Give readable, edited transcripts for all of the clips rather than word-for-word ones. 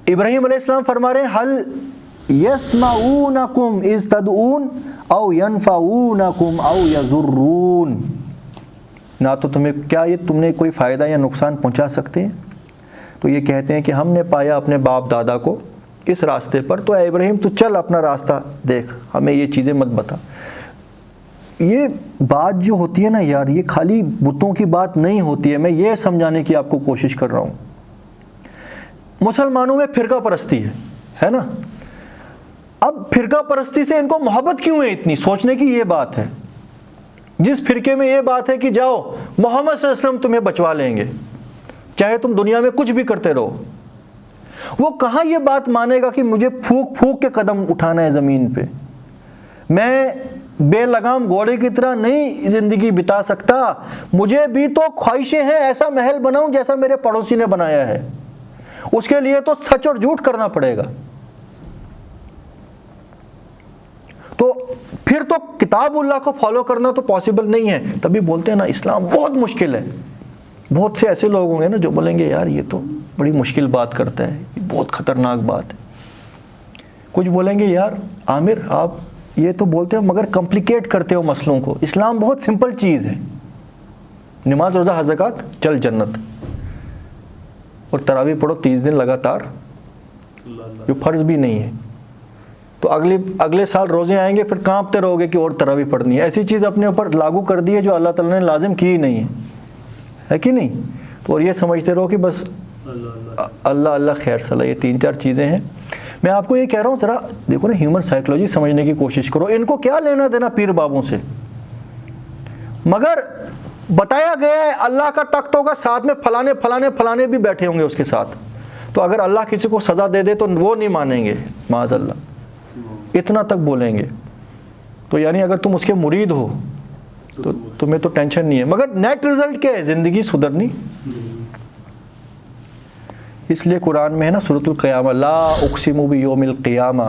ابراہیم علیہ السلام فرما رہے ہیں حل یسمعونکم اذ تدعون او ینفعونکم او یضرون، نہ تو تمہیں کیا یہ تم نے کوئی فائدہ یا نقصان پہنچا سکتے ہیں؟ تو یہ کہتے ہیں کہ ہم نے پایا اپنے باپ دادا کو اس راستے پر، تو اے ابراہیم تو چل اپنا راستہ دیکھ، ہمیں یہ چیزیں مت بتا۔ یہ بات جو ہوتی ہے نا یار، یہ خالی بتوں کی بات نہیں ہوتی ہے، میں یہ سمجھانے کی آپ کو کوشش کر رہا ہوں۔ مسلمانوں میں فرقہ پرستی ہے نا، اب فرقہ پرستی سے ان کو محبت کیوں ہے اتنی؟ سوچنے کی یہ بات ہے۔ جس فرقے میں یہ بات ہے کہ جاؤ محمد صلی اللہ علیہ وسلم تمہیں بچوا لیں گے چاہے تم دنیا میں کچھ بھی کرتے رہو، وہ کہاں یہ بات مانے گا کہ مجھے پھونک پھونک کے قدم اٹھانا ہے زمین پہ، میں بے لگام گھوڑے کی طرح نہیں زندگی بتا سکتا، مجھے بھی تو خواہشیں ہیں ایسا محل بناؤں جیسا میرے پڑوسی نے بنایا ہے، اس کے لیے تو سچ اور جھوٹ کرنا پڑے گا۔ تو پھر تو کتاب اللہ کو فالو کرنا تو پاسبل نہیں ہے، تبھی بولتے ہیں نا اسلام بہت مشکل ہے۔ بہت سے ایسے لوگ ہوں گے نا جو بولیں گے یار یہ تو بڑی مشکل بات کرتا ہے، یہ بہت خطرناک بات ہے۔ کچھ بولیں گے یار عامر آپ یہ تو بولتے ہو مگر کمپلیکیٹ کرتے ہو مسئلوں کو، اسلام بہت سمپل چیز ہے، نماز روزہ حج زکوٰۃ چل جنت، اور تراویح پڑھو 30 دن لگاتار جو فرض بھی نہیں ہے، تو اگلے سال روزے آئیں گے پھر کانپتے رہو گے کہ اور تراویح پڑھنی ہے۔ ایسی چیز اپنے اوپر لاگو کر دی ہے جو اللہ تعالیٰ نے لازم کی ہی نہیں ہے کہ نہیں؟ تو اور یہ سمجھتے رہو کہ بس اللہ اللہ خیر صلاح، یہ 3-4 چیزیں ہیں۔ میں آپ کو یہ کہہ رہا ہوں ذرا دیکھو نا ہیومن سائیکلوجی سمجھنے کی کوشش کرو، ان کو کیا لینا دینا پیر بابوں سے؟ مگر بتایا گیا ہے اللہ کا تخت ہوگا، ساتھ میں فلانے بھی بیٹھے ہوں گے اس کے ساتھ، تو اگر اللہ کسی کو سزا دے دے تو وہ نہیں مانیں گے، معاذ اللہ، اتنا تک بولیں گے۔ تو یعنی اگر تم اس کے مرید ہو تو تمہیں تو ٹینشن نہیں ہے، مگر نیٹ رزلٹ کیا ہے؟ زندگی سدھرنی۔ اس لیے قرآن میں ہے نا سورۃ القیامہ، لا اقسم بیوم القیامہ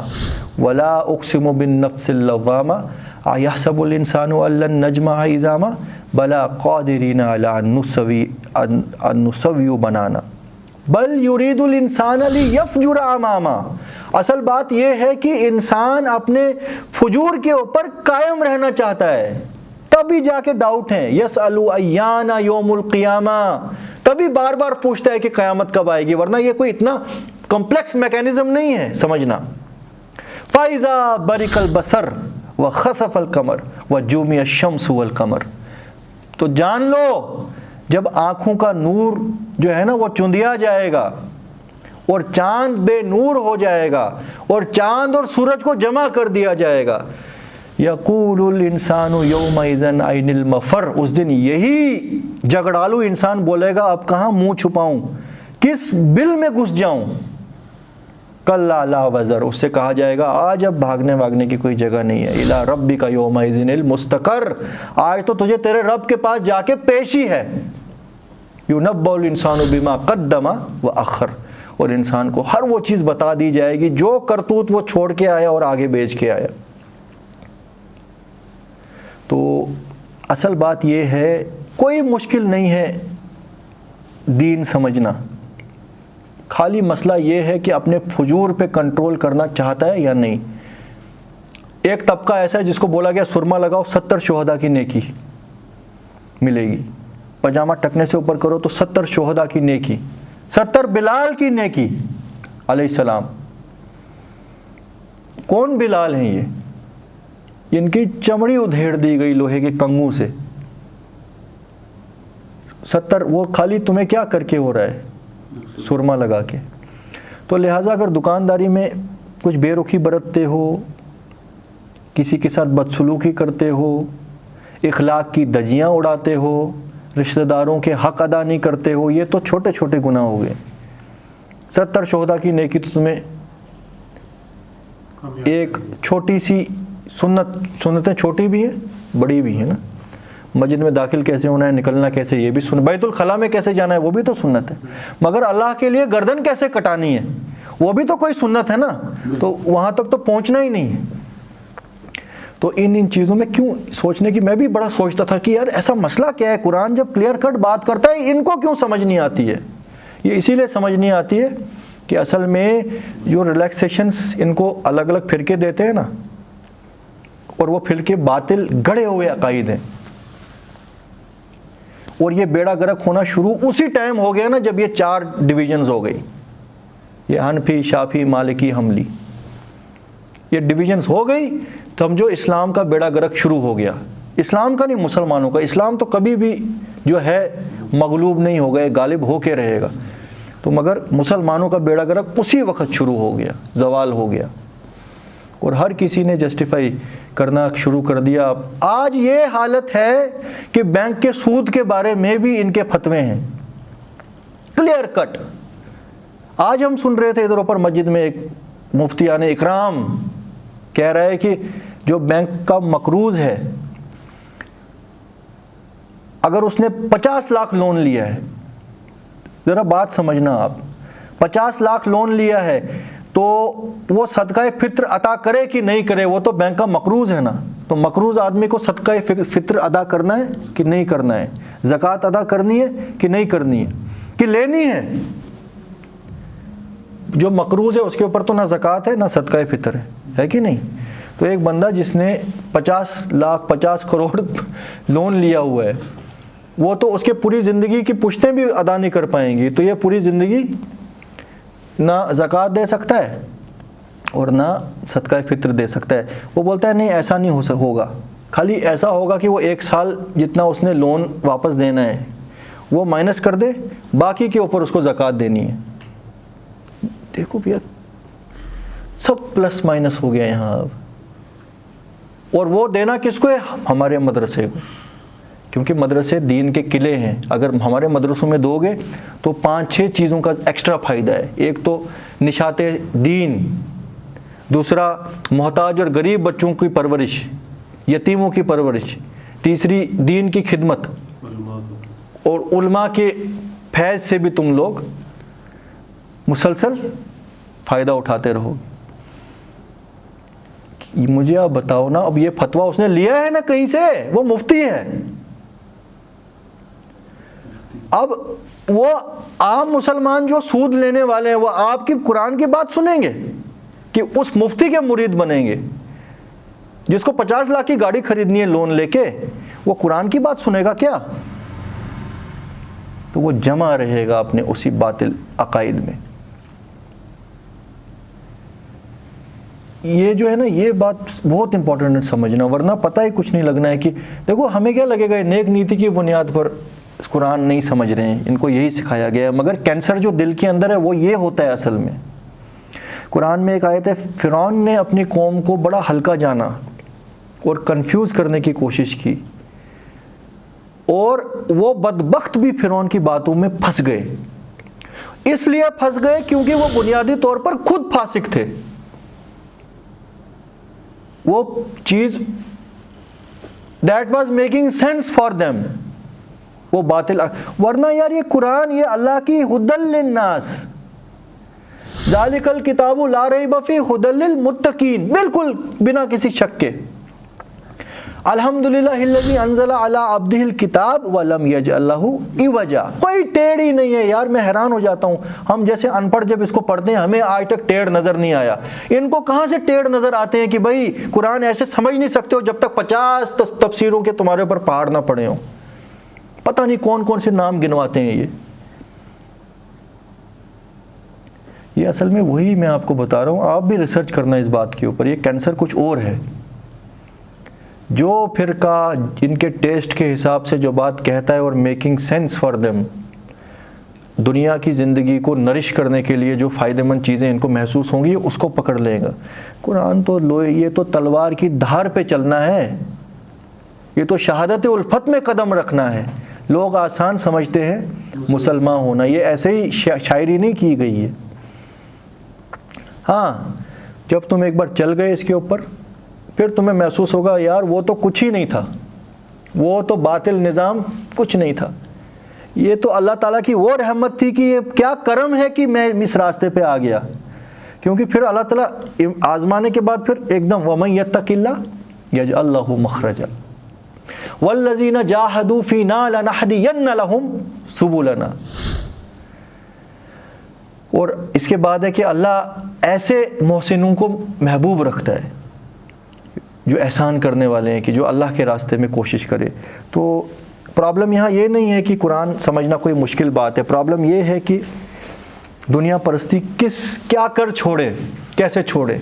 ولا اقسم بالنفس اللوامہ ایحسب الانسان ان لن نجمع عظامہ بلا قادرین علی ان نسوی بنانا بل یرید الانسان لیفجر اماما۔ اصل بات یہ ہے کہ انسان اپنے فجور کے اوپر قائم رہنا چاہتا ہے، تبھی جا کے ڈاؤٹ ہیں، یسأل ایان یوم القیامہ، تبھی بار بار پوچھتا ہے کہ قیامت کب آئے گی، ورنہ یہ کوئی اتنا کمپلیکس میکینزم نہیں ہے سمجھنا۔ فَإِذَا بَرِقَ الْبَصَرُ وَخَسَفَ الْقَمَرُ وَجُمِعَ الشَّمْسُ وَالْقَمَرُ، تو جان لو جب آنکھوں کا نور جو ہے نا وہ چندیا جائے گا اور چاند بے نور ہو جائے گا اور چاند اور سورج کو جمع کر دیا جائے گا، یقول الانسان یومئذ این المفر، اس دن یہی جھگڑالو انسان بولے گا اب کہاں منہ چھپاؤں، کس بل میں گھس جاؤں، کلا لا وزر، اس سے کہا جائے گا آج اب بھاگنے کی کوئی جگہ نہیں ہے، الی ربک یومئذ المستقر، آج تو تجھے تیرے رب کے پاس جا کے پیشی ہے، ینبأ الانسان بما قدم واخر، اور انسان کو ہر وہ چیز بتا دی جائے گی جو کرتوت وہ چھوڑ کے آیا اور آگے بیچ کے آیا۔ تو اصل بات یہ ہے کوئی مشکل نہیں ہے دین سمجھنا، خالی مسئلہ یہ ہے کہ اپنے فجور پہ کنٹرول کرنا چاہتا ہے یا نہیں۔ ایک طبقہ ایسا ہے جس کو بولا گیا سرما لگاؤ 70 شہداء کی نیکی ملے گی، پاجامہ ٹکنے سے اوپر کرو تو 70 شہداء کی نیکی، 70 بلال کی نیکی علیہ السلام۔ کون بلال ہیں یہ؟ ان کی چمڑی ادھیڑ دی گئی لوہے کے کنگوں سے، 70 وہ خالی تمہیں کیا کر کے ہو رہا ہے؟ سرما لگا کے۔ تو لہٰذا اگر دکانداری میں کچھ بے رخی برتتے ہو، کسی کے ساتھ بدسلوکی کرتے ہو، اخلاق کی دجیاں اڑاتے ہو، رشتہ داروں کے حق ادا نہیں کرتے ہو، یہ تو چھوٹے چھوٹے گناہ ہو گئے۔ 70 شہداء کی نیکی تو تمہیں ایک چھوٹی سی سنتیں چھوٹی بھی ہیں بڑی بھی ہیں نا، مسجد میں داخل کیسے ہونا ہے، نکلنا کیسے، یہ بھی بیت الخلاء میں کیسے جانا ہے وہ بھی تو سنت ہے، مگر اللہ کے لیے گردن کیسے کٹانی ہے وہ بھی تو کوئی سنت ہے نا، تو وہاں تک تو پہنچنا ہی نہیں ہے۔ تو ان چیزوں میں کیوں سوچنے کی، میں بھی بڑا سوچتا تھا کہ یار ایسا مسئلہ کیا ہے، قرآن جب کلیئر کٹ بات کرتا ہے ان کو کیوں سمجھ نہیں آتی ہے؟ یہ اسی لیے سمجھ نہیں آتی ہے کہ اصل میں جو ریلیکسیشنز ان کو الگ الگ فرقے دیتے ہیں نا، اور وہ فرقے باطل گڑھے ہوئے عقائد ہیں، اور یہ بیڑا گرک ہونا شروع اسی ٹائم ہو گیا نا جب یہ 4 ڈویژنز ہو گئی، یہ حنفی، شافعی، مالکی، حنبلی، یہ ڈویژنز ہو گئی، تو سمجھو اسلام کا بیڑا گرک شروع ہو گیا. اسلام کا نہیں، مسلمانوں کا. اسلام تو کبھی بھی جو ہے مغلوب نہیں ہوگا، غالب ہو کے رہے گا. تو مگر مسلمانوں کا بیڑا گرک اسی وقت شروع ہو گیا، زوال ہو گیا، اور ہر کسی نے جسٹیفائی کرنا شروع کر دیا. آج یہ حالت ہے کہ بینک کے سود کے بارے میں بھی ان کے فتوے ہیں کلیئر کٹ. آج ہم سن رہے تھے ادھر اوپر مسجد میں ایک مفتیان اکرام کہہ رہا ہے کہ جو بینک کا مقروض ہے، اگر اس نے 50 لاکھ لون لیا ہے، ذرا بات سمجھنا آپ، 50 لاکھ لون لیا ہے تو وہ صدقہ فطر عطا کرے کہ نہیں کرے؟ وہ تو بینک کا مقروض ہے نا. تو مقروض آدمی کو صدقہ فطر ادا کرنا ہے کہ نہیں کرنا ہے؟ زکوٰۃ ادا کرنی ہے کہ نہیں کرنی ہے کہ لینی ہے؟ جو مقروض ہے اس کے اوپر تو نہ زکوٰۃ ہے نہ صدقہ فطر ہے کہ نہیں؟ تو ایک بندہ جس نے 50 لاکھ 50 کروڑ لون لیا ہوا ہے، وہ تو اس کے پوری زندگی کی پشتیں بھی ادا نہیں کر پائیں گی. تو یہ پوری زندگی نہ زکوٰۃ دے سکتا ہے اور نہ صدقہ فطر دے سکتا ہے. وہ بولتا ہے نہیں ایسا نہیں ہوگا، خالی ایسا ہوگا کہ وہ 1 سال جتنا اس نے لون واپس دینا ہے وہ مائنس کر دے، باقی کے اوپر اس کو زکوٰۃ دینی ہے. دیکھو بھیا سب پلس مائنس ہو گیا یہاں اب. اور وہ دینا کس کو ہے؟ ہمارے مدرسے کو، کیونکہ مدرسے دین کے قلعے ہیں. اگر ہمارے مدرسوں میں دو گے تو 5-6 چیزوں کا ایکسٹرا فائدہ ہے. ایک تو نشاط دین، دوسرا محتاج اور غریب بچوں کی پرورش، یتیموں کی پرورش، تیسری دین کی خدمت، اور علماء کے فیض سے بھی تم لوگ مسلسل فائدہ اٹھاتے رہو. مجھے آپ بتاؤ نا، اب یہ فتویٰ اس نے لیا ہے نا کہیں سے، وہ مفتی ہے. اب وہ عام مسلمان جو سود لینے والے ہیں وہ آپ کی قرآن کی بات سنیں گے کہ اس مفتی کے مرید بنیں گے؟ جس کو 50 لاکھ کی گاڑی خریدنی ہے لون لے کے، وہ قرآن کی بات سنے گا کیا؟ تو وہ جمع رہے گا اپنے اسی باطل عقائد میں. یہ جو ہے نا، یہ بات بہت امپورٹنٹ سمجھنا، ورنہ پتہ ہی کچھ نہیں لگنا ہے کہ دیکھو ہمیں کیا لگے گا نیک نیتی کی بنیاد پر قرآن نہیں سمجھ رہے ہیں، ان کو یہی سکھایا گیا ہے. مگر کینسر جو دل کے اندر ہے وہ یہ ہوتا ہے اصل میں. قرآن میں ایک آیت ہے، فرعون نے اپنی قوم کو بڑا ہلکا جانا اور کنفیوز کرنے کی کوشش کی، اور وہ بدبخت بھی فرعون کی باتوں میں پھنس گئے. اس لیے پھنس گئے کیونکہ وہ بنیادی طور پر خود فاسق تھے. وہ چیز that was making sense for them وہ باطل. ورنہ یار یہ قرآن، یہ اللہ کی ہدی للناس، ذالک الکتاب لا ریب فیہ ہدی للمتقین، بالکل بنا کسی شک کے. الحمدللہ الذی انزل علی عبدہ الکتاب ولم یجعل لہ عوجا. کوئی ٹیڑھ ہی نہیں ہے یار. میں حیران ہو جاتا ہوں، ہم جیسے ان پڑھ جب اس کو پڑھتے ہیں ہمیں آج تک ٹیڑھ نظر نہیں آیا. ان کو کہاں سے ٹیڑھ نظر آتے ہیں کہ بھائی قرآن ایسے سمجھ نہیں سکتے ہو جب تک 50 تفسیروں کے تمہارے اوپر پہاڑ نہ پڑے ہوں. پتہ نہیں کون کون سے نام گنواتے ہیں یہ اصل میں وہی میں آپ کو بتا رہا ہوں. آپ بھی ریسرچ کرنا اس بات کے اوپر. یہ کینسر کچھ اور ہے. جو فرقہ جن کے ٹیسٹ کے حساب سے جو بات کہتا ہے اور میکنگ سینس فار دیم، دنیا کی زندگی کو نرش کرنے کے لیے جو فائدہ مند چیزیں ان کو محسوس ہوں گی اس کو پکڑ لے گا. قرآن تو یہ تو تلوار کی دھار پہ چلنا ہے، یہ تو شہادت الفت میں قدم رکھنا ہے. لوگ آسان سمجھتے ہیں مسلمان ہونا، یہ ایسے ہی شاعری نہیں کی گئی ہے. ہاں جب تم ایک بار چل گئے اس کے اوپر پھر تمہیں محسوس ہوگا یار وہ تو کچھ ہی نہیں تھا، وہ تو باطل نظام کچھ نہیں تھا. یہ تو اللہ تعالیٰ کی وہ رحمت تھی کہ یہ کیا کرم ہے کہ میں اس راستے پہ آ گیا. کیونکہ پھر اللہ تعالیٰ آزمانے کے بعد پھر ایک دم وَمَن يَتَّقِ اللَّهَ يَجْعَل لَّهُ مَخْرَجًا وَالَّذِينَ جَاهَدُوا فِينَا لَنَهْدِيَنَّ لَهُمْ سُبُلَنَا. اور اس کے بعد ہے کہ اللہ ایسے محسنوں کو محبوب رکھتا ہے جو احسان کرنے والے ہیں، کہ جو اللہ کے راستے میں کوشش کرے۔ تو پرابلم یہاں یہ نہیں ہے کہ قرآن سمجھنا کوئی مشکل بات ہے، پرابلم یہ ہے کہ دنیا پرستی کیا کر چھوڑے، کیسے چھوڑے۔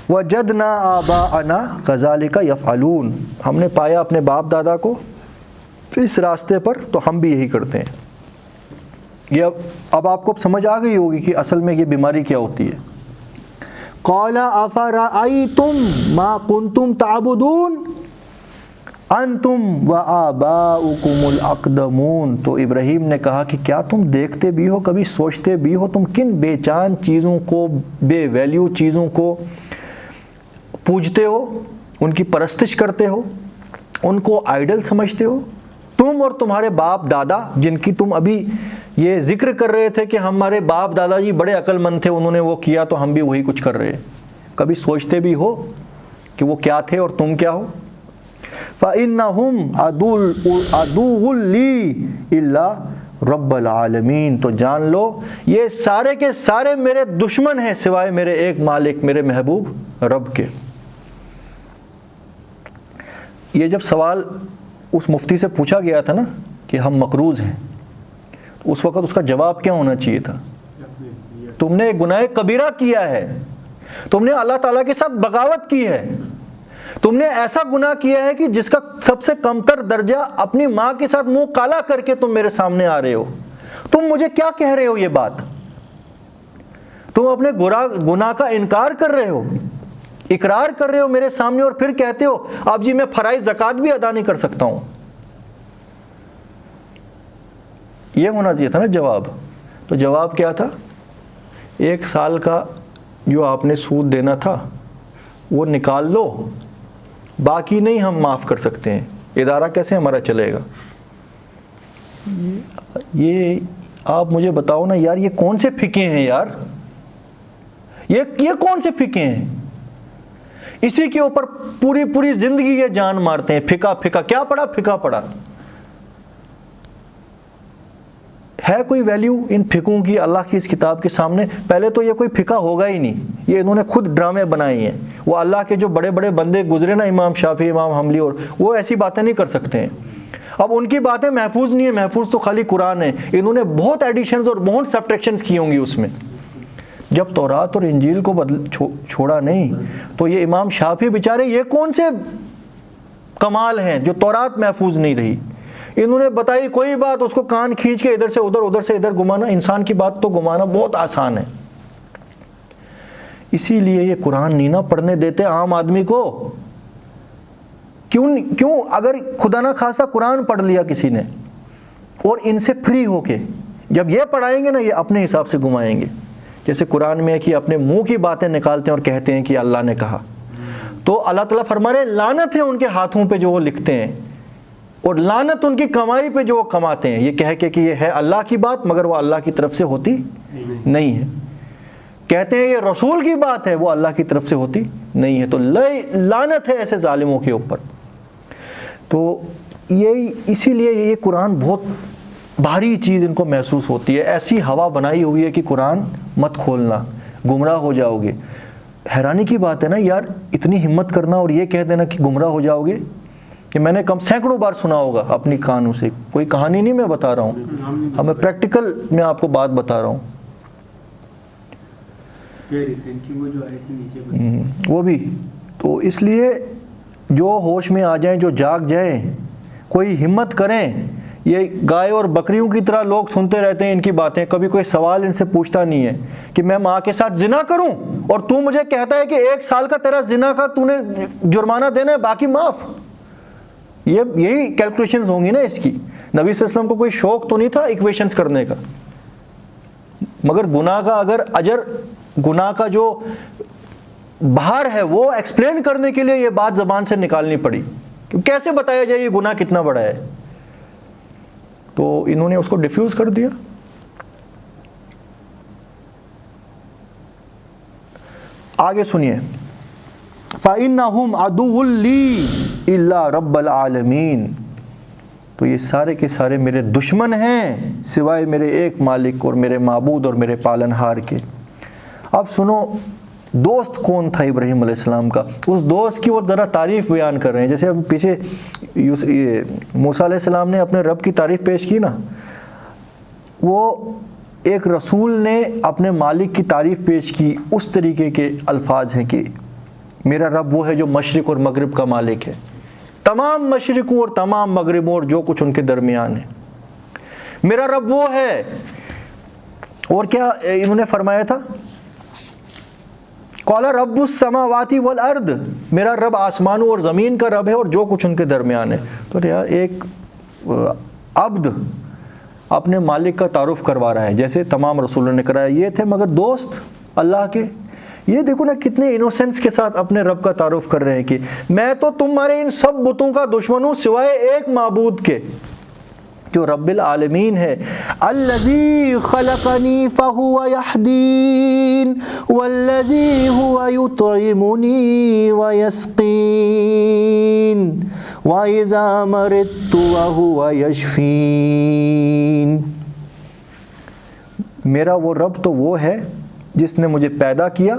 وَجَدْنَا آبَاءَنَا كَذَلِكَ يَفْعَلُونَ، ہم نے پایا اپنے باپ دادا کو اس راستے پر، تو ہم بھی یہی کرتے ہیں۔ یہ اب آپ کو سمجھ آ گئی ہوگی کہ اصل میں یہ بیماری کیا ہوتی ہے۔ قَالَ أَفَرَأَيْتُم مَا كُنتُمْ تَعْبُدُونَ أَنْتُمْ وَآبَاؤُكُمُ الْأَقْدَمُونَ، تو ابراہیم نے کہا کہ کیا تم دیکھتے بھی ہو، کبھی سوچتے بھی ہو، تم کن بے جان چیزوں کو، بے ویلیو چیزوں کو پوجتے ہو، ان کی پرستش کرتے ہو، ان کو آئیڈل سمجھتے ہو، تم اور تمہارے باپ دادا، جن کی تم ابھی یہ ذکر کر رہے تھے کہ ہمارے باپ دادا جی بڑے عقل مند تھے، انہوں نے وہ کیا تو ہم بھی وہی کچھ کر رہے ہیں۔ کبھی سوچتے بھی ہو کہ وہ کیا تھے اور تم کیا ہو؟ فَإِنَّهُمْ عَدُوٌّ لِّي إِلَّا رَبَّ الْعَالَمِينَ، تو جان لو یہ سارے کے سارے میرے دشمن ہیں سوائے میرے ایک مالک، میرے محبوب رب کے۔ یہ جب سوال اس مفتی سے پوچھا گیا تھا نا کہ ہم مقروض ہیں، اس وقت اس کا جواب کیا ہونا چاہیے تھا؟ تم نے ایک گناہ کبیرہ کیا ہے، تم نے اللہ تعالیٰ کے ساتھ بغاوت کی ہے، تم نے ایسا گناہ کیا ہے کہ جس کا سب سے کمتر درجہ اپنی ماں کے ساتھ منہ کالا کر کے تم میرے سامنے آ رہے ہو، تم مجھے کیا کہہ رہے ہو؟ یہ بات تم اپنے گناہ کا انکار کر رہے ہو، اقرار کر رہے ہو میرے سامنے، اور پھر کہتے ہو اب جی میں فرائض زکوٰۃ بھی ادا نہیں کر سکتا ہوں۔ یہ ہونا چاہیے تھا نا جواب۔ تو جواب کیا تھا؟ 1 سال کا جو آپ نے سود دینا تھا وہ نکال لو، باقی نہیں ہم معاف کر سکتے ہیں، ادارہ کیسے ہمارا چلے گا؟ یہ آپ مجھے بتاؤ نا یار، یہ کون سے فقے ہیں یار؟ یہ کون سے فقے ہیں؟ اسی کے اوپر پوری زندگی یہ جان مارتے ہیں، فقہ کیا پڑھا، فقہ پڑھا۔ ہے کوئی ویلیو ان فقوں کی اللہ کی اس کتاب کے سامنے؟ پہلے تو یہ کوئی فقہ ہوگا ہی نہیں، یہ انہوں نے خود ڈرامے بنائے ہیں۔ وہ اللہ کے جو بڑے بڑے بندے گزرے نا، امام شافعی، امام حنبلی، اور وہ ایسی باتیں نہیں کر سکتے ہیں۔ اب ان کی باتیں محفوظ نہیں ہیں، محفوظ تو خالی قرآن ہے، انہوں نے بہت ایڈیشنز اور بہت سبٹریکشنز کی ہوں گی اس میں۔ جب تورات اور انجیل کو چھوڑا نہیں تو یہ امام شافعی بیچارے یہ کون سے کمال ہیں جو تورات محفوظ نہیں رہی؟ انہوں نے بتائی کوئی بات، اس کو کان کھینچ کے ادھر سے ادھر، ادھر سے ادھر گھمانا۔ انسان کی بات تو گھمانا بہت آسان ہے، اسی لیے یہ قرآن نہیں نہ پڑھنے دیتے عام آدمی کو۔ کیوں؟ اگر خدا نہ خواستہ قرآن پڑھ لیا کسی نے اور ان سے فری ہو کے جب یہ پڑھائیں گے نا، یہ اپنے حساب سے گھمائیں گے۔ جیسے قرآن میں ہے کہ اپنے منہ کی باتیں نکالتے ہیں اور کہتے ہیں کہ اللہ نے کہا، تو اللہ تعالیٰ فرما رہے لعنت ہے ان کے ہاتھوں پہ جو وہ لکھتے ہیں، اور لعنت ان کی کمائی پہ جو وہ کماتے ہیں، یہ کہہ کے کہ یہ ہے اللہ کی بات مگر وہ اللہ کی طرف سے ہوتی نہیں ہے۔ کہتے ہیں یہ رسول کی بات ہے، وہ اللہ کی طرف سے ہوتی نہیں ہے۔ تو لعنت ہے ایسے ظالموں کے اوپر۔ تو اسی لیے یہ قرآن بہت بھاری چیز ان کو محسوس ہوتی ہے۔ ایسی ہوا بنائی ہوئی ہے کہ قرآن مت کھولنا، گمراہ ہو جاؤ گے۔ حیرانی کی بات ہے نا یار، اتنی ہمت کرنا اور یہ کہہ دینا کہ گمراہ ہو جاؤ گے، کہ میں نے سینکڑوں بار سنا ہوگا اپنی کانوں سے۔ کوئی کہانی نہیں میں بتا رہا ہوں، اب میں پریکٹیکل میں آپ کو بات بتا رہا ہوں۔ وہ بھی تو اس لیے جو ہوش میں آ جائیں، جو جاگ جائیں، کوئی ہمت کریں۔ یہ گائے اور بکریوں کی طرح لوگ سنتے رہتے ہیں ان کی باتیں، کبھی کوئی سوال ان سے پوچھتا نہیں ہے کہ میں ماں کے ساتھ زنا کروں اور تو مجھے کہتا ہے کہ 1 سال کا تیرا زنا کا تو نے جرمانہ دینا ہے، باقی معاف۔ یہی کیلکولیشنز ہوں گی نا اس کی۔ نبی صلی اللہ علیہ وسلم کو کوئی شوق تو نہیں تھا ایکویشنز کرنے کا، مگر گناہ کا اگر اجر، گناہ کا جو بہار ہے وہ ایکسپلین کرنے کے لیے یہ بات زبان سے نکالنی پڑی کہ کیسے بتایا جائے یہ گناہ کتنا بڑا ہے، تو انہوں نے اس کو ڈیفیوز کر دیا۔ آگے سنیے، فَإِنَّهُمْ عَدُوٌّ لِّي إِلَّا رَبَّ الْعَالَمِينَ۔ تو یہ سارے کے سارے میرے دشمن ہیں سوائے میرے ایک مالک اور میرے معبود اور میرے پالنہار کے۔ اب سنو دوست کون تھا ابراہیم علیہ السلام کا، اس دوست کی وہ ذرا تعریف بیان کر رہے ہیں۔ جیسے اب پیچھے موسیٰ علیہ السلام نے اپنے رب کی تعریف پیش کی نا، وہ ایک رسول نے اپنے مالک کی تعریف پیش کی، اس طریقے کے الفاظ ہیں کہ میرا رب وہ ہے جو مشرق اور مغرب کا مالک ہے، تمام مشرقوں اور تمام مغربوں اور جو کچھ ان کے درمیان ہے، میرا رب وہ ہے۔ اور کیا انہوں نے فرمایا تھا؟ قال رب السماوات والارض، میرا رب آسمانوں اور زمین کا رب ہے اور جو کچھ ان کے درمیان ہے۔ تو یار ایک عبد اپنے مالک کا تعارف کروا رہا ہے جیسے تمام رسولوں نے کرایا، یہ تھے مگر دوست اللہ کے۔ یہ دیکھو نا کتنے انوسنس کے ساتھ اپنے رب کا تعارف کر رہے ہیں کہ میں تو تمہارے ان سب بتوں کا دشمن ہوں سوائے ایک معبود کے جو رب العالمین ہے۔ الذی خلقنی فہو یہدین والذی هو یطعمنی ویسقین واذا مرضت وہو یشفین۔ میرا وہ رب تو وہ ہے جس نے مجھے پیدا کیا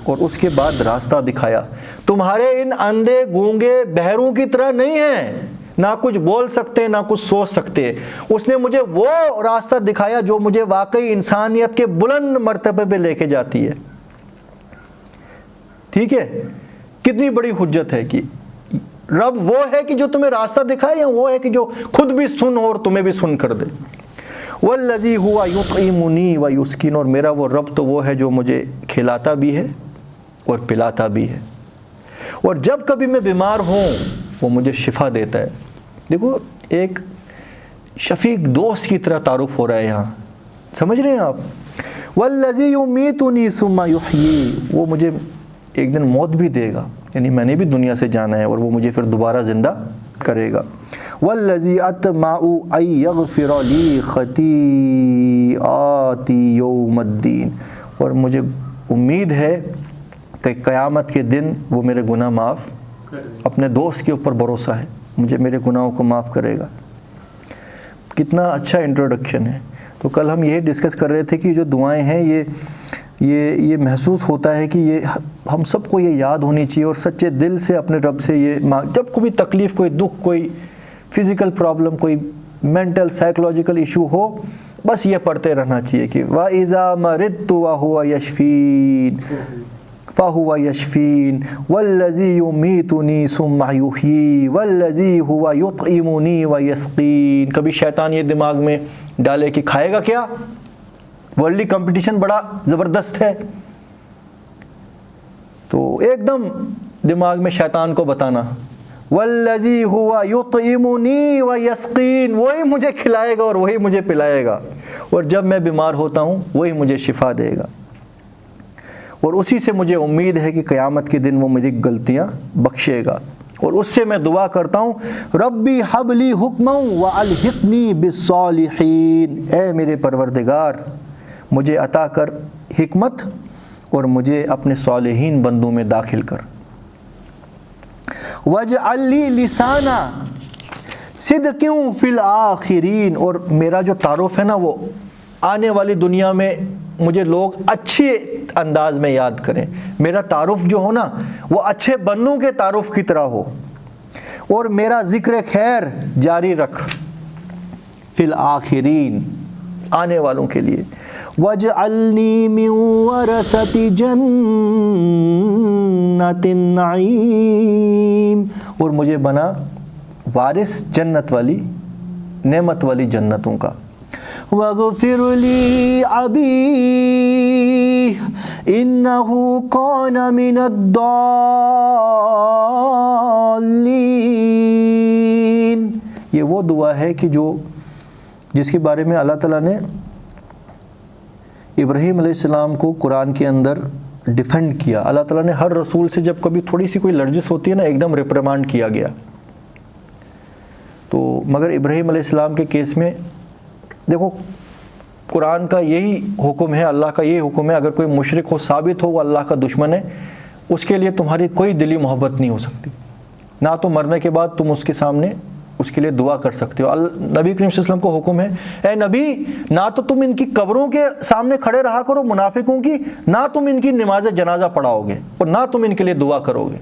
اور اس کے بعد راستہ دکھایا۔ تمہارے ان اندھے گونگے بہروں کی طرح نہیں ہیں، نہ کچھ بول سکتے نہ کچھ سوچ سکتے، اس نے مجھے وہ راستہ دکھایا جو مجھے واقعی انسانیت کے بلند مرتبے پہ لے کے جاتی ہے۔ ٹھیک ہے، کتنی بڑی حجت ہے کہ رب وہ ہے کہ جو تمہیں راستہ دکھائے، یا وہ ہے کہ جو خود بھی سن اور تمہیں بھی سن کر دے۔ والذی ہوا یطعمنی ویسقین، اور میرا وہ رب تو وہ ہے جو مجھے کھلاتا بھی ہے اور پلاتا بھی ہے، اور جب کبھی میں بیمار ہوں وہ مجھے شفا دیتا ہے۔ دیکھو ایک شفیق دوست کی طرح تعارف ہو رہا ہے یہاں، سمجھ رہے ہیں آپ؟ والذی یمیتنی ثم یحیی، وہ مجھے ایک دن موت بھی دے گا، یعنی میں نے بھی دنیا سے جانا ہے اور وہ مجھے پھر دوبارہ زندہ کرے گا۔ والذی اطمع ان یغفر لی خطیئاتی یوم الدین، اور مجھے امید ہے کہ قیامت کے دن وہ میرے گناہ معاف، اپنے دوست کے اوپر بھروسہ ہے، مجھے میرے گناہوں کو معاف کرے گا۔ کتنا اچھا انٹروڈکشن ہے۔ تو کل ہم یہی ڈسکس کر رہے تھے کہ جو دعائیں ہیں یہ محسوس ہوتا ہے کہ یہ ہم سب کو یہ یاد ہونی چاہیے اور سچے دل سے اپنے رب سے یہ جب کوئی تکلیف، کوئی دکھ، کوئی فزیکل پرابلم، کوئی مینٹل سائیکولوجیکل ایشو ہو، بس یہ پڑھتے رہنا چاہیے کہ وَإِذَا مَرِضْتُ وَهُوَ يَشْفِينِ فَهُوَ يَشْفِينِ وَالَّذِي يُمِيتُنِي ثُمَّ يُحْيِينِ وَالَّذِي هُوَ يُطْعِمُنِي وَيَسْقِينِ۔ کبھی شیطان یہ دماغ میں ڈالے کہ کھائے گا کیا، ورلڈلی کمپٹیشن بڑا زبردست ہے، تو ایک دم دماغ میں شیطان کو بتانا والذی ہوا یطعمنی ویسقین، وہی مجھے کھلائے گا اور وہی مجھے پلائے گا، اور جب میں بیمار ہوتا ہوں وہی مجھے شفا دے گا، اور اسی سے مجھے امید ہے کہ قیامت کے دن وہ میری غلطیاں بخشے گا، اور اس سے میں دعا کرتا ہوں ربی حب لی حکما والحقنی بالصالحین، اے میرے پروردگار مجھے عطا کر حکمت اور مجھے اپنے صالحین بندوں میں داخل کر۔ وَاجْعَلْ لِي لِسَانَ صِدْقٍ فِي الْآخِرِينَ، اور میرا جو تعارف ہے نا وہ آنے والی دنیا میں مجھے لوگ اچھے انداز میں یاد کریں، میرا تعارف جو ہو نا وہ اچھے بندوں کے تعارف کی طرح ہو، اور میرا ذکر خیر جاری رکھ فی الآخرین، آنے والوں کے لیے۔ وَاجْعَلْنِي مِنْ وَرَثَةِ جَنَّةِ النَّعِيمِ، اور مجھے بنا وارث جنت والی، نعمت والی جنتوں کا۔ وَاغْفِرْ لِي أَبِي إِنَّهُ كَانَ مِنَ الضَّالِّينَ، یہ وہ دعا ہے کہ جس کے بارے میں اللہ تعالیٰ نے ابراہیم علیہ السلام کو قرآن کے اندر ڈیفینڈ کیا۔ اللہ تعالیٰ نے ہر رسول سے جب کبھی تھوڑی سی کوئی لرزش ہوتی ہے نا ایک دم ریپریمانڈ کیا گیا، تو مگر ابراہیم علیہ السلام کے کیس میں دیکھو قرآن کا یہی حکم ہے، اللہ کا یہی حکم ہے، اگر کوئی مشرک ہو ثابت ہو وہ اللہ کا دشمن ہے، اس کے لیے تمہاری کوئی دلی محبت نہیں ہو سکتی، نہ تو مرنے کے بعد تم اس کے سامنے اس کے لیے دعا کر سکتے ہو۔ نبی کریم صلی اللہ علیہ وسلم کو حکم ہے، اے نبی نہ تو تم ان کی قبروں کے سامنے کھڑے رہا کرو منافقوں کی، نہ تم ان کی نماز جنازہ پڑھاؤ گے اور نہ تم ان کے لیے دعا کرو گے۔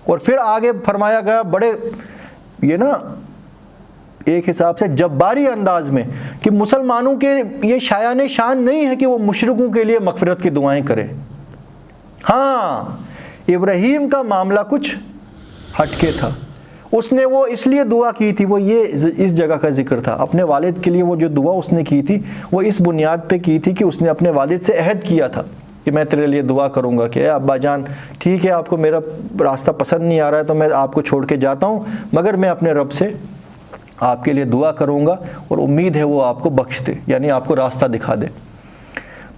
اور پھر آگے فرمایا گیا بڑے یہ نا ایک حساب سے جباری انداز میں کہ مسلمانوں کے یہ شایان شان نہیں ہے کہ وہ مشرکوں کے لیے مغفرت کی دعائیں کرے۔ ہاں ابراہیم کا معاملہ کچھ ہٹ کے تھا، اس نے وہ اس لیے دعا کی تھی، وہ یہ اس جگہ کا ذکر تھا، اپنے والد کے لیے وہ جو دعا اس نے کی تھی وہ اس بنیاد پہ کی تھی کہ اس نے اپنے والد سے عہد کیا تھا کہ میں تیرے لیے دعا کروں گا کہ اے ابا جان ٹھیک ہے آپ کو میرا راستہ پسند نہیں آ رہا ہے تو میں آپ کو چھوڑ کے جاتا ہوں، مگر میں اپنے رب سے آپ کے لیے دعا کروں گا اور امید ہے وہ آپ کو بخش دے، یعنی آپ کو راستہ دکھا دے۔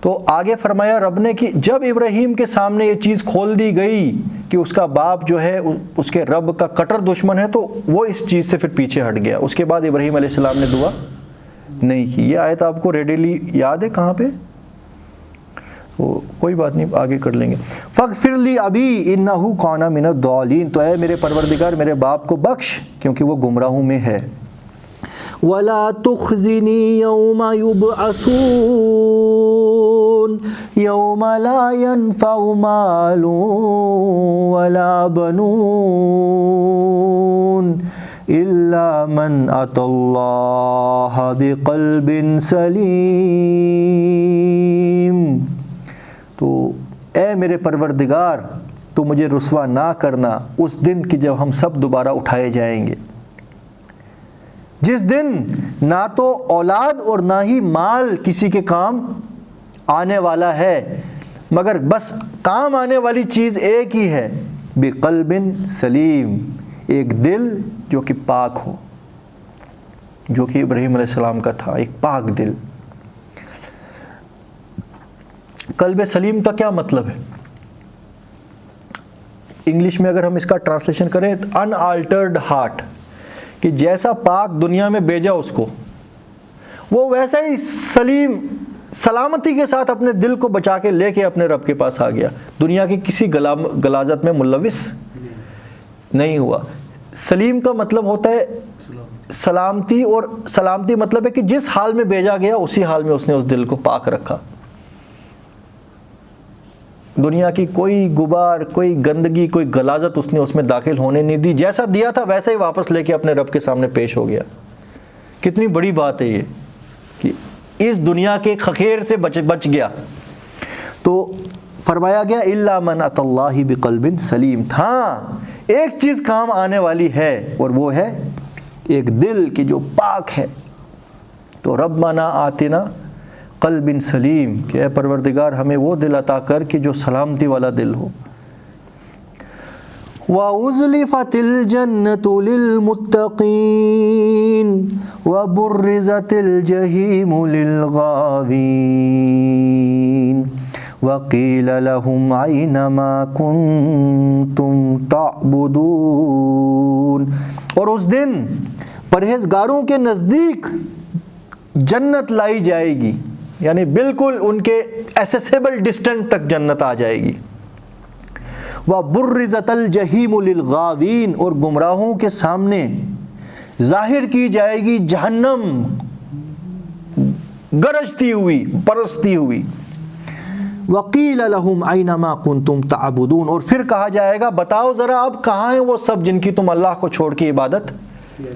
تو آگے فرمایا رب نے کہ جب ابراہیم کے سامنے یہ چیز کھول دی گئی کہ اس کا باپ جو ہے اس کے رب کا کٹر دشمن ہے تو وہ اس چیز سے پھر پیچھے ہٹ گیا۔ اس کے بعد ابراہیم علیہ السلام نے دعا نہیں کی۔ یہ آیت آپ کو ریڈیلی یاد ہے کہاں پہ؟ تو کوئی بات نہیں آگے کر لیں گے۔ فاغفر لی ابی انہ کان من الضالین، تو اے میرے پروردگار میرے باپ کو بخش کیونکہ وہ گمراہوں میں ہے۔ ولا تخزنی یوم یبعثون یوم لا ينفع مال ولا بنون الا من اتى اللہ بقلب سلیم۔ تو اے میرے پروردگار تو مجھے رسوا نہ کرنا اس دن کی جب ہم سب دوبارہ اٹھائے جائیں گے، جس دن نہ تو اولاد اور نہ ہی مال کسی کے کام آنے والا ہے، مگر بس کام آنے والی چیز ایک ہی ہے، بقلب سلیم، ایک دل جو کہ پاک ہو، جو کہ ابراہیم علیہ السلام کا تھا، ایک پاک دل۔ قلب سلیم کا کیا مطلب ہے؟ انگلش میں اگر ہم اس کا ٹرانسلیشن کریں ان آلٹرڈ ہارٹ، کہ جیسا پاک دنیا میں بھیجا اس کو وہ ویسا ہی سلیم سلامتی کے ساتھ اپنے دل کو بچا کے لے کے اپنے رب کے پاس آ گیا، دنیا کی کسی غلاظت میں ملوث نہیں ہوا۔ سلیم کا مطلب ہوتا ہے سلامتی، اور سلامتی مطلب ہے کہ جس حال میں بھیجا گیا اسی حال میں اس نے اس دل کو پاک رکھا، دنیا کی کوئی غبار کوئی گندگی کوئی غلاظت اس نے اس میں داخل ہونے نہیں دی، جیسا دیا تھا ویسا ہی واپس لے کے اپنے رب کے سامنے پیش ہو گیا۔ کتنی بڑی بات ہے یہ کہ اس دنیا کے خخیر سے بچ گیا۔ تو فرمایا گیا الا من اتى اللہ بقلب سلیم، ہاں ایک چیز کام آنے والی ہے اور وہ ہے ایک دل کی جو پاک ہے۔ تو ربنا آتنا قلب سلیم، کہ اے پروردگار ہمیں وہ دل عطا کر کہ جو سلامتی والا دل ہو۔ وَأُزْلِفَتِ الْجَنَّةُ لِلْمُتَّقِينَ وَبُرِّزَتِ الْجَحِيمُ لِلْغَاوِينَ وَقِيلَ لَهُمْ أَيْنَ مَا كُنْتُمْ تَعْبُدُونَ، اور اس دن پرہیزگاروں کے نزدیک جنت لائی جائے گی، یعنی بالکل ان کے ایسیسیبل ڈسٹنٹ تک جنت آ جائے گی۔ وَبُرِّزَتِ الْجَحِيمُ لِلْغَاوِينَ، اور گمراہوں کے سامنے ظاہر کی جائے گی جہنم گرجتی ہوئی برستی ہوئی۔ وَقِيلَ لَهُمْ أَيْنَ مَا كُنْتُمْ تَعْبُدُونَ، اور پھر کہا جائے گا بتاؤ ذرا اب کہاں ہیں وہ سب جن کی تم اللہ کو چھوڑ کے عبادت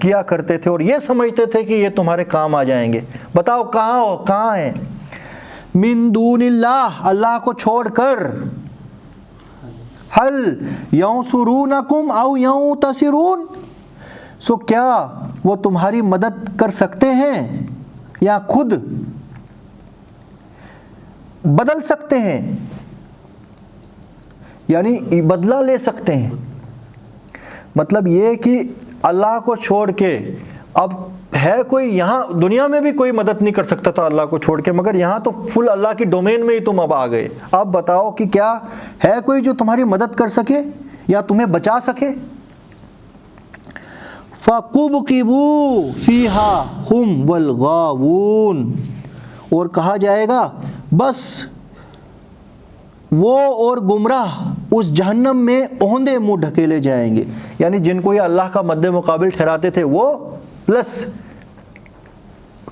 کیا کرتے تھے اور یہ سمجھتے تھے کہ یہ تمہارے کام آ جائیں گے، بتاؤ کہاں ہو، کہاں ہیں؟ من دون اللہ، اللہ کو چھوڑ کر، هل ينصرونکم او ينتصرون، سو کیا وہ تمہاری مدد کر سکتے ہیں یا خود بدل سکتے ہیں، یعنی بدلہ لے سکتے ہیں۔ مطلب یہ کہ اللہ کو چھوڑ کے اب ہے کوئی یہاں دنیا میں بھی کوئی مدد نہیں کر سکتا تھا اللہ کو چھوڑ کے، مگر یہاں تو فل اللہ کی ڈومین میں ہی تم اب آ گئے، اب بتاؤ کہ کیا ہے کوئی جو تمہاری مدد کر سکے یا تمہیں بچا سکے؟ فَكُبْكِبُوا فِيهَا هُمْ وَالْغَاوُونَ، اور کہا جائے گا بس وہ اور گمراہ اس جہنم میں اوندے منہ ڈھکیلے جائیں گے، یعنی جن کو یہ اللہ کا مد مقابل ٹھہراتے تھے وہ پلس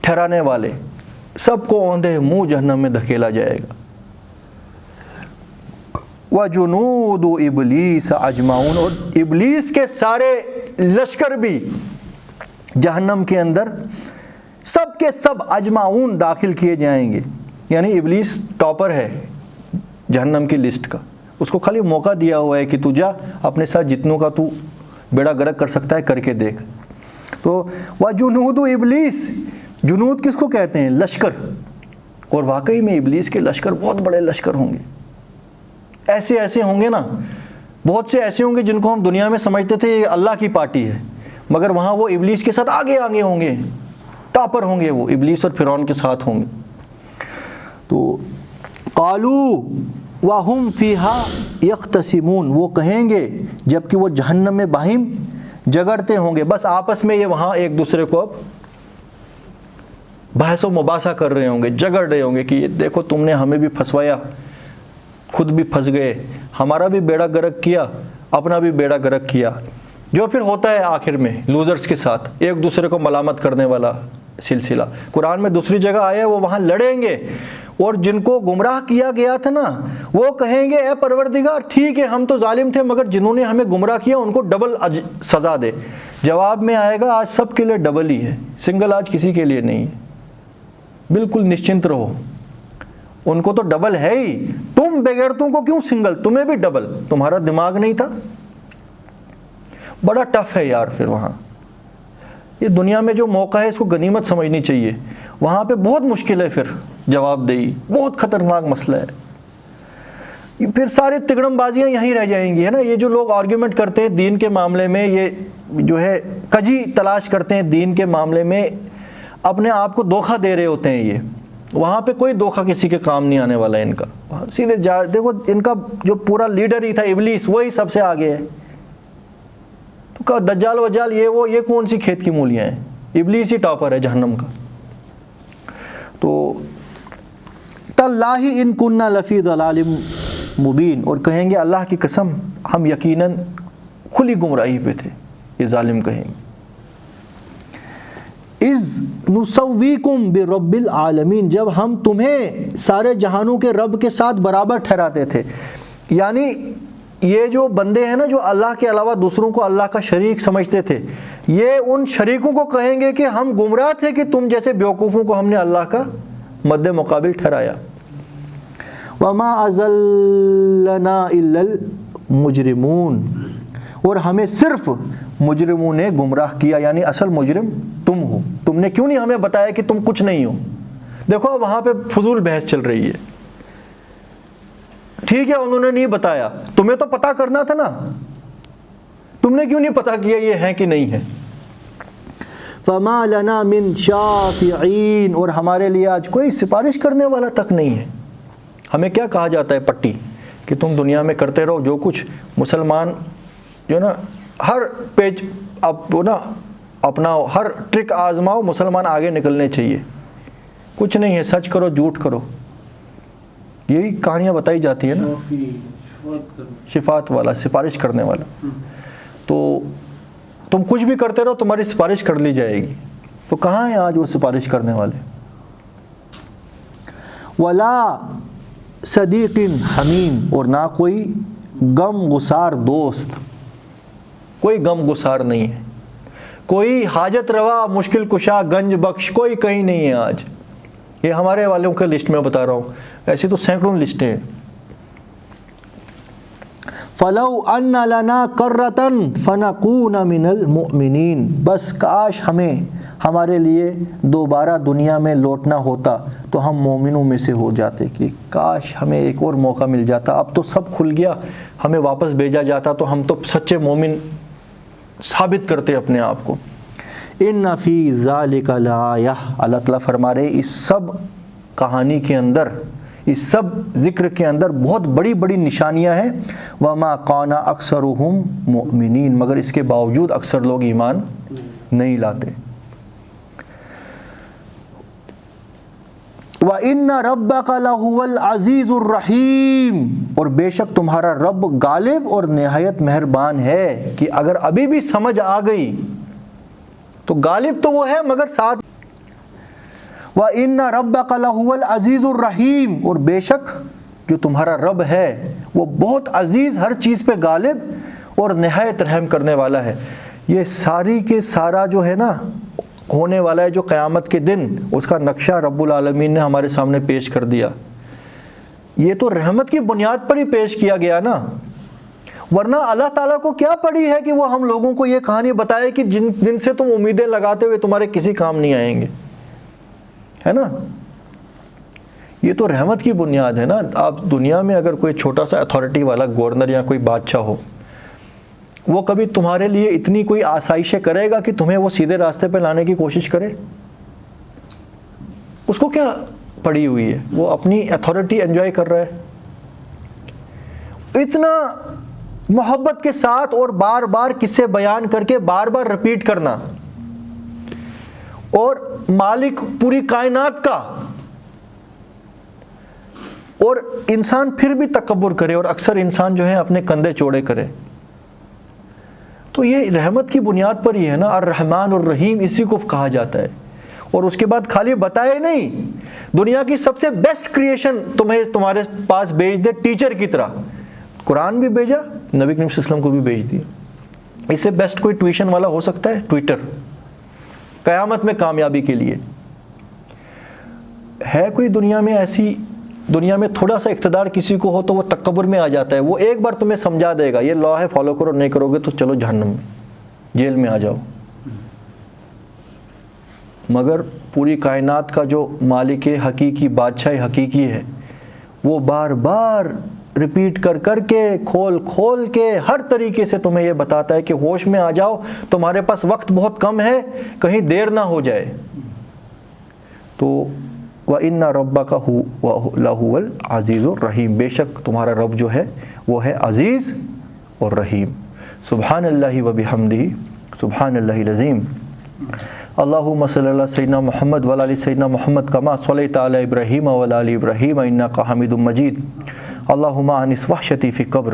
ٹھہرانے والے، سب کو اوندے منہ جہنم میں دھکیلا جائے گا۔ وَجُنُودُ إِبْلِيسَ أَجْمَعُونَ، اور ابلیس کے سارے لشکر بھی جہنم کے اندر سب کے سب اجمعون داخل کیے جائیں گے، یعنی ابلیس ٹاپر ہے جہنم کی لسٹ کا، اس کو خالی موقع دیا ہوا ہے کہ تو جا اپنے ساتھ جتنوں کا تو بیڑا گرک کر سکتا ہے کر کے دیکھ۔ تو وَجُنُودُ إِبْلِيسَ، جنود کس کو کہتے ہیں؟ لشکر، اور واقعی میں ابلیس کے لشکر بہت بڑے لشکر ہوں گے، ایسے ہوں گے نا، بہت سے ایسے ہوں گے جن کو ہم دنیا میں سمجھتے تھے یہ اللہ کی پارٹی ہے، مگر وہاں وہ ابلیس کے ساتھ آگے ہوں گے، ٹاپر ہوں گے، وہ ابلیس اور فرعون کے ساتھ ہوں گے۔ تو قالوا وَهُمْ فِيهَا يَخْتَصِمُونَ، وہ کہیں گے جبکہ وہ جہنم میں باہم جگڑتے ہوں گے، بس آپس میں یہ وہاں ایک دوسرے کو اب بحث و مباحثہ کر رہے ہوں گے، جگڑ رہے ہوں گے کہ یہ دیکھو تم نے ہمیں بھی پھنسوایا، خود بھی پھنس گئے، ہمارا بھی بیڑا گرک کیا، اپنا بھی بیڑا گرک کیا، جو پھر ہوتا ہے آخر میں لوزرز کے ساتھ ایک دوسرے کو ملامت کرنے والا سلسلہ۔ قرآن میں دوسری جگہ آیا ہے وہ وہاں لڑیں گے، اور جن کو گمراہ کیا گیا تھا نا وہ کہیں گے اے پروردگار ٹھیک ہے ہم تو ظالم تھے مگر جنہوں نے ہمیں گمراہ کیا ان کو ڈبل سزا دے۔ جواب میں آئے گا آج سب کے لیے ڈبل ہی ہے، سنگل آج کسی کے لیے نہیں ہے، بالکل نشچنت رہو، ان کو تو ڈبل ہے ہی، تم بغیرتوں کو کیوں سنگل، تمہیں بھی ڈبل، تمہارا دماغ نہیں تھا؟ بڑا ٹف ہے یار پھر وہاں، یہ دنیا میں جو موقع ہے اس کو غنیمت سمجھنی چاہیے، وہاں پہ بہت مشکل ہے پھر جواب دہی، بہت خطرناک مسئلہ ہے۔ پھر سارے تگڑم بازیاں یہیں رہ جائیں گی، ہے نا، یہ جو لوگ آرگیومنٹ کرتے ہیں دین کے معاملے میں، یہ جو ہے کجی تلاش کرتے ہیں دین کے معاملے میں، اپنے آپ کو دھوکہ دے رہے ہوتے ہیں، یہ وہاں پہ کوئی دھوکہ کسی کے کام نہیں آنے والا ہے ان کا، سیدھے دیکھو ان کا جو پورا لیڈر ہی تھا ابلیس وہی سب سے آگے ہے، تو دجال وجال یہ کون سی کھیت کی مولیاں ہیں، ابلیس ہی ٹاپر ہے جہنم کا۔ تو تاللہ ان کننا لفی ضلال مبین، اور کہیں گے اللہ کی قسم ہم یقیناً کھلی گمراہی پہ تھے، یہ ظالم کہیں گے۔ اذ نسویکم برب العالمین، جب ہم تمہیں سارے جہانوں کے رب کے ساتھ برابر ٹھہراتے تھے، یعنی یہ جو بندے ہیں نا جو اللہ کے علاوہ دوسروں کو اللہ کا شریک سمجھتے تھے، یہ ان شریکوں کو کہیں گے کہ ہم گمراہ تھے کہ تم جیسے بیوقوفوں کو ہم نے اللہ کا مد مقابل ٹھہرایا۔ وما اضلنا الا المجرمون، اور ہمیں صرف مجرموں نے گمراہ کیا، یعنی اصل مجرم تم ہو، تم نے کیوں نہیں ہمیں بتایا کہ تم کچھ نہیں ہو۔ دیکھو وہاں پہ فضول بحث چل رہی ہے، ٹھیک ہے انہوں نے نہیں بتایا، تمہیں تو پتا کرنا تھا نا، تم نے کیوں نہیں پتا کیا یہ ہے کہ نہیں ہے۔ فما لنا من شافعین، اور ہمارے لیے آج کوئی سفارش کرنے والا تک نہیں ہے۔ ہمیں کیا کہا جاتا ہے پٹی کہ تم دنیا میں کرتے رہو جو کچھ، مسلمان جو نا ہر پیج اپناؤ، ہر ٹرک آزماؤ، مسلمان آگے نکلنے چاہیے، کچھ نہیں ہے، سچ کرو جھوٹ کرو، یہی کہانیاں بتائی جاتی ہے نا، شفاعت والا، سفارش کرنے والا۔ تو تم کچھ بھی کرتے رہو تمہاری سفارش کر لی جائے گی، تو کہاں ہیں آج وہ سفارش کرنے والے؟ ولا صدیق حمیم، اور نہ کوئی غم گسار دوست، کوئی غم گسار نہیں ہے، کوئی حاجت روا، مشکل کشا، گنج بخش کوئی کہیں نہیں ہے آج۔ یہ ہمارے والوں کے لسٹ میں بتا رہا ہوں، ایسی تو سینکڑوں لسٹیں ہیں۔ فَلَوْ أَنَّ لَنَا كَرَّةً فَنَكُونَ مِنَ الْمُؤْمِنِينَ، بس کاش ہمارے لیے دوبارہ دنیا میں لوٹنا ہوتا تو ہم مومنوں میں سے ہو جاتے، کہ کاش ہمیں ایک اور موقع مل جاتا، اب تو سب کھل گیا، ہمیں واپس بھیجا جاتا تو ہم تو سچے مومن ثابت کرتے اپنے آپ کو۔ ان فی ذالک لآیہ، اللہ تعالیٰ فرما رہے اس سب کہانی کے اندر، اس سب ذکر کے اندر بہت بڑی بڑی نشانیاں ہیں۔ وما کان اکثرهم مؤمنین، مگر اس کے باوجود اکثر لوگ ایمان نہیں لاتے۔ وَإِنَّ رَبَّكَ لَهُوَ الْعَزِيزُ الرَّحِيمُ، اور بے شک تمہارا رب غالب اور نہایت مہربان ہے. کہ اگر ابھی بھی سمجھ آ گئی تو غالب تو وہ ہے مگر ساتھ وَإِنَّ رَبَّكَ لَهُوَ الْعَزِيزُ الرَّحِيمُ، اور بے شک جو تمہارا رب ہے وہ بہت عزیز، ہر چیز پہ غالب اور نہایت رحم کرنے والا ہے. یہ ساری کے سارا جو ہے نا ہونے والا ہے جو قیامت کے دن، اس کا نقشہ رب العالمین نے ہمارے سامنے پیش کر دیا. یہ تو رحمت کی بنیاد پر ہی پیش کیا گیا نا، ورنہ اللہ تعالیٰ کو کیا پڑی ہے کہ وہ ہم لوگوں کو یہ کہانی بتائے کہ جن سے تم امیدیں لگاتے ہوئے تمہارے کسی کام نہیں آئیں گے، ہے نا. یہ تو رحمت کی بنیاد ہے نا. آپ دنیا میں اگر کوئی چھوٹا سا اتھارٹی والا گورنر یا کوئی بادشاہ ہو، وہ کبھی تمہارے لیے اتنی کوئی آسائشیں کرے گا کہ تمہیں وہ سیدھے راستے پہ لانے کی کوشش کرے؟ اس کو کیا پڑی ہوئی ہے؟ وہ اپنی اتھارٹی انجوائے کر رہا ہے. اتنا محبت کے ساتھ اور بار بار قصے بیان کر کے بار بار رپیٹ کرنا، اور مالک پوری کائنات کا، اور انسان پھر بھی تکبر کرے، اور اکثر انسان جو ہے اپنے کندھے چوڑے کرے. تو یہ رحمت کی بنیاد پر ہی ہے نا. الرحمن الرحیم اسی کو کہا جاتا ہے. اور اس کے بعد خالی بتائے نہیں، دنیا کی سب سے بیسٹ کریشن تمہارے پاس بھیج دے ٹیچر کی طرح. قرآن بھی بھیجا، نبی کریم صلی اللہ علیہ وسلم کو بھی بھیج دیا. اس سے بیسٹ کوئی ٹیوشن والا ہو سکتا ہے؟ ٹویٹر قیامت میں کامیابی کے لیے ہے کوئی دنیا میں ایسی؟ دنیا میں تھوڑا سا اقتدار کسی کو ہو تو وہ تکبر میں آ جاتا ہے. وہ ایک بار تمہیں سمجھا دے گا یہ لا ہے، فالو کرو، نہیں کرو گے تو چلو جہنم میں، جیل میں آ جاؤ. مگر پوری کائنات کا جو مالک حقیقی، بادشاہ حقیقی ہے، وہ بار بار ریپیٹ کر کر کے، کھول کھول کے، ہر طریقے سے تمہیں یہ بتاتا ہے کہ ہوش میں آ جاؤ، تمہارے پاس وقت بہت کم ہے، کہیں دیر نہ ہو جائے. تو وَإِنَّ رَبَّكَ لَهُوَ الْعَزِيزُ الرَّحِيمُ، بے شک تمہارا رب جو ہے وہ ہے عزیز اور رحیم. سبحان اللہ وبحمدہ، سبحان اللہ العظیم. اللہم صلی اللہ سیدنا محمد وعلی آل سیدنا محمد کما صلیت علی ابراہیم وعلی آل ابراہیم انک حمید مجید. اللہم انس وحشتی فی قبر،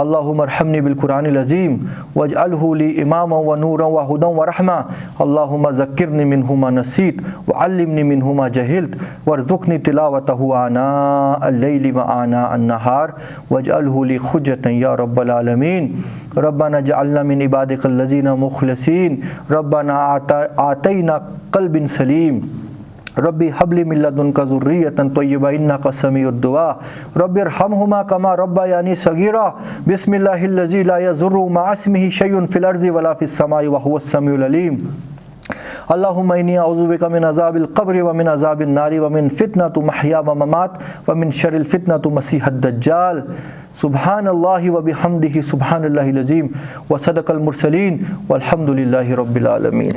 اللہم ارحمنی بالقرآن العظیم واجعلہ لی اماما ونورا وہدا ورحمہ. اللہم ذکرنی منہ ما نسیت وعلمنی منہ ما جہلت وارزقنی تلاوتہ آناء اللیل وآناء النہار واجعلہ لی حجۃ یا رب العالمین. ربنا اجعلنا من عبادک الذین مخلصین، ربنا آتینا قلب سلیم، ربی حب لی من لدنک ذریۃ طیبہ انک سمیع الدعاء، رب ارحمہما کما ربیانی صغیرا. بسم اللہ الذی لا یضر مع اسمہ شیء فی الارض ولا فی السماء وہو السمیع العلیم. اللہم انی اعوذ بک من عذاب القبر ومن عذاب النار ومن فتنۃ محیا وممات ومن شر الفتنۃ مسیح الدجال. سبحان اللہ وبحمدہ، سبحان اللہ العظیم، وصدق المرسلین، والحمد للہ رب العالمین.